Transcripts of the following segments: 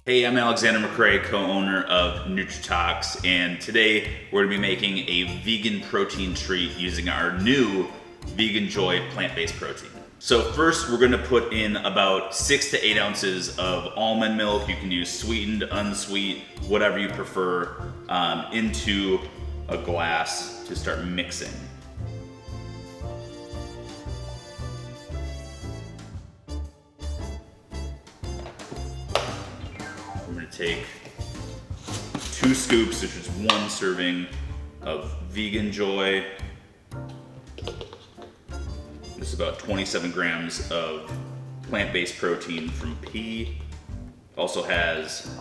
Hey, I'm Alexander McCrae, co-owner of Nutritox, and today we're going to be making a vegan protein treat using our new VeganJoy plant-based protein. So first we're going to put in about 6 to 8 ounces of almond milk. You can use sweetened, unsweet, whatever you prefer, into a glass to start mixing. I'm going to take 2 scoops, which is 1 serving of VeganJoy. This is about 27 grams of plant-based protein from pea. Also has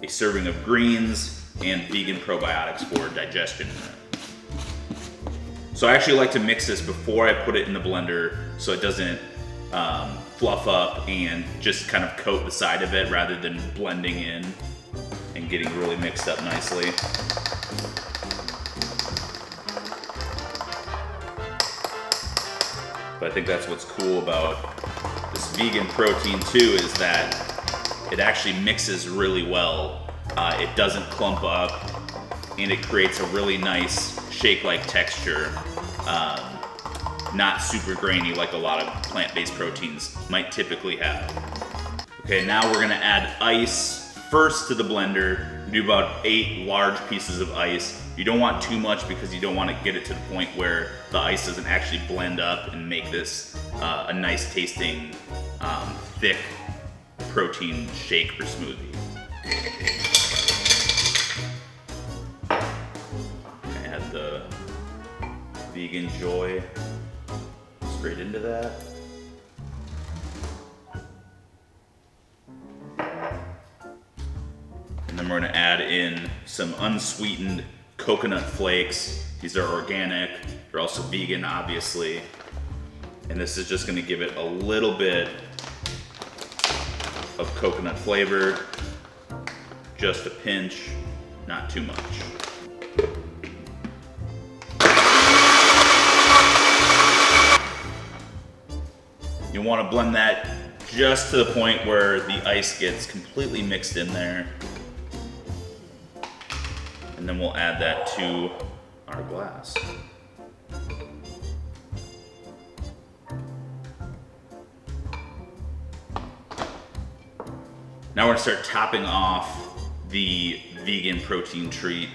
a serving of greens and vegan probiotics for digestion. So I actually like to mix this before I put it in the blender so it doesn't fluff up and just kind of coat the side of it rather than blending in and getting really mixed up nicely. But I think that's what's cool about this vegan protein too, is that it actually mixes really well. It doesn't clump up and it creates a really nice shake-like texture. Not super grainy like a lot of plant-based proteins might typically have. Okay, now we're gonna add ice first to the blender. Do about 8 large pieces of ice. You don't want too much because you don't want to get it to the point where the ice doesn't actually blend up and make this a nice tasting, thick protein shake or smoothie. Add the VeganJoy straight into that. And then we're gonna add in some unsweetened coconut flakes. These are organic, they're also vegan obviously. And this is just gonna give it a little bit of coconut flavor, just a pinch, not too much. You wanna blend that just to the point where the ice gets completely mixed in there. And then we'll add that to our glass. Now we're gonna start topping off the vegan protein treat.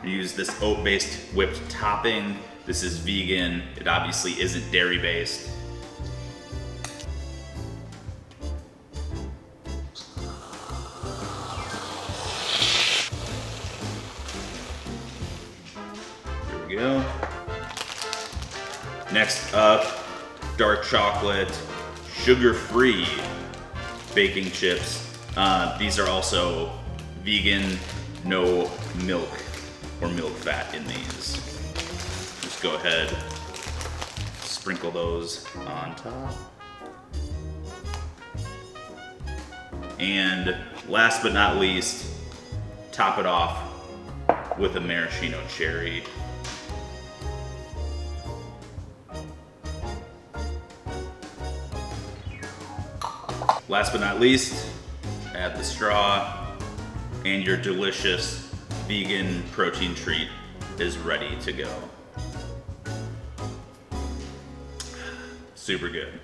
We use this oat-based whipped topping. This is vegan. It obviously isn't dairy-based. Go. Next up, dark chocolate, sugar-free baking chips. These are also vegan, no milk or milk fat in these. Just go ahead, sprinkle those on top. And last but not least, top it off with a maraschino cherry. Last but not least, add the straw, and your delicious vegan protein treat is ready to go. Super good.